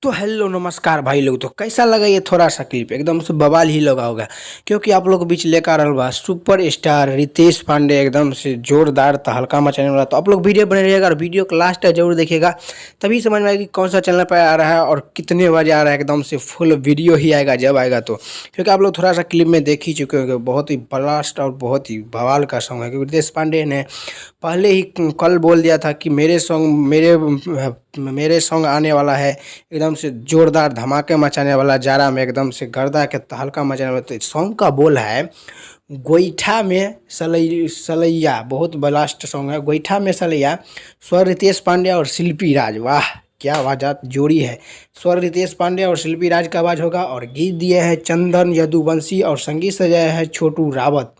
तो हेलो नमस्कार भाई लोग। तो कैसा लगा ये थोड़ा सा क्लिप? एकदम से बवाल ही लगा होगा, क्योंकि आप लोग के बीच लेकर आ बा सुपर स्टार रितेश पांडे, एकदम से जोरदार तहलका मचाने वाला। तो आप लोग वीडियो बने रहिएगा और वीडियो को लास्ट तक जरूर देखिएगा, तभी समझ में आएगा कि कौन सा चैनल पर आ रहा है और कितने बजे आ रहा है। एकदम से फुल वीडियो ही आएगा जब आएगा तो, क्योंकि आप लोग थोड़ा सा क्लिप में देख ही चुके होंगे। बहुत ही ब्लास्ट और बहुत ही बवाल का सॉन्ग है, क्योंकि रितेश पांडे ने पहले ही कल बोल दिया था कि मेरे सॉन्ग आने वाला है, एकदम से जोरदार धमाके मचाने वाला, जारा में एकदम से गर्दा के तहलका मचाने वाला। तो सॉन्ग का बोल है गोईठा में सलैया। बहुत ब्लास्ट सॉन्ग है, गोईठा में सलैया। स्वर रितेश पांडे और शिल्पी राज, वाह क्या आवाज़ जोड़ी है। स्वर रितेश पांडे और शिल्पी राज का आवाज़ होगा, और गीत दिए हैं चंदन यदुवंशी और संगीत सजाया है छोटू रावत।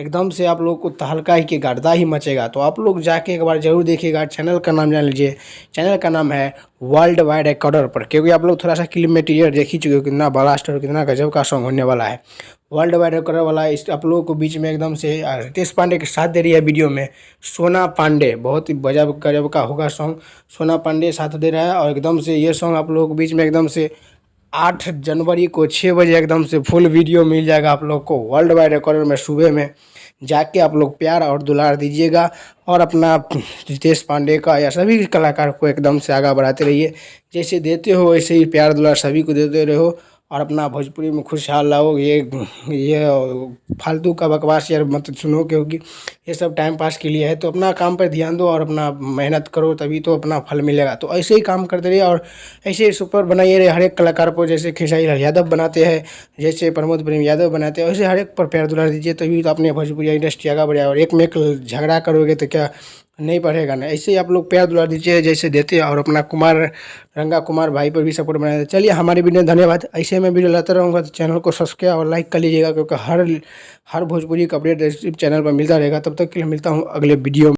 एकदम से आप लोग को तहलका ही के गर्दा ही मचेगा। तो आप लोग जाके एक बार जरूर देखिएगा। चैनल का नाम जान लीजिए, चैनल का नाम है वर्ल्ड वाइड रिकॉर्डर पर, क्योंकि आप लोग थोड़ा सा क्लिप मटेरियल देख ही चुके हो कितना ब्लास्ट और कितना गजब का सॉन्ग होने वाला है। वर्ल्ड वाइड रिकॉर्डर वाला इस आप लोगों को बीच में एकदम से रितेश पांडे के साथ दे रही है वीडियो में सोना पांडे। बहुत ही गजब का होगा सॉन्ग, सोना पांडे साथ दे रहा है। और एकदम से ये सॉन्ग आप लोगों को बीच में एकदम से 8 जनवरी को 6 बजे एकदम से फुल वीडियो मिल जाएगा आप लोग को वर्ल्ड वाइड रिकॉर्डर में। सुबह में जाके आप लोग प्यार और दुलार दीजिएगा, और अपना रितेश पांडे का या सभी कलाकार को एकदम से आगे बढ़ाते रहिए। जैसे देते हो वैसे ही प्यार दुलार सभी को देते रहो, और अपना भोजपुरी में खुशहाल रहो। ये फालतू का बकवास यार मत सुनो, क्योंकि ये सब टाइम पास के लिए है। तो अपना काम पर ध्यान दो और अपना मेहनत करो, तभी तो अपना फल मिलेगा। तो ऐसे ही काम करते रहिए और ऐसे ही सुपर बनाइए रहे हर एक कलाकार को। जैसे खेसारी लाल यादव बनाते हैं, जैसे प्रमोद प्रेम यादव बनाते हैं, वैसे हर एक पर प्यार दुलार दीजिए, तभी तो अपने भोजपुरी इंडस्ट्री आगे बढ़ेगा। और एक में एक झगड़ा करोगे तो क्या नहीं बढ़ेगा ना। ऐसे ही आप लोग प्यार दुलार दीजिए जैसे देते हैं, और अपना रंगा कुमार भाई पर भी सपोर्ट बनाए। चलिए हमारी वीडियो धन्यवाद। ऐसे मैं वीडियो लाता रहूँगा, तो चैनल को सब्सक्राइब और लाइक कर लीजिएगा, क्योंकि हर भोजपुरी का अपडेट इस चैनल पर मिलता रहेगा। तब तक के लिए मिलता हूँ अगले वीडियो में।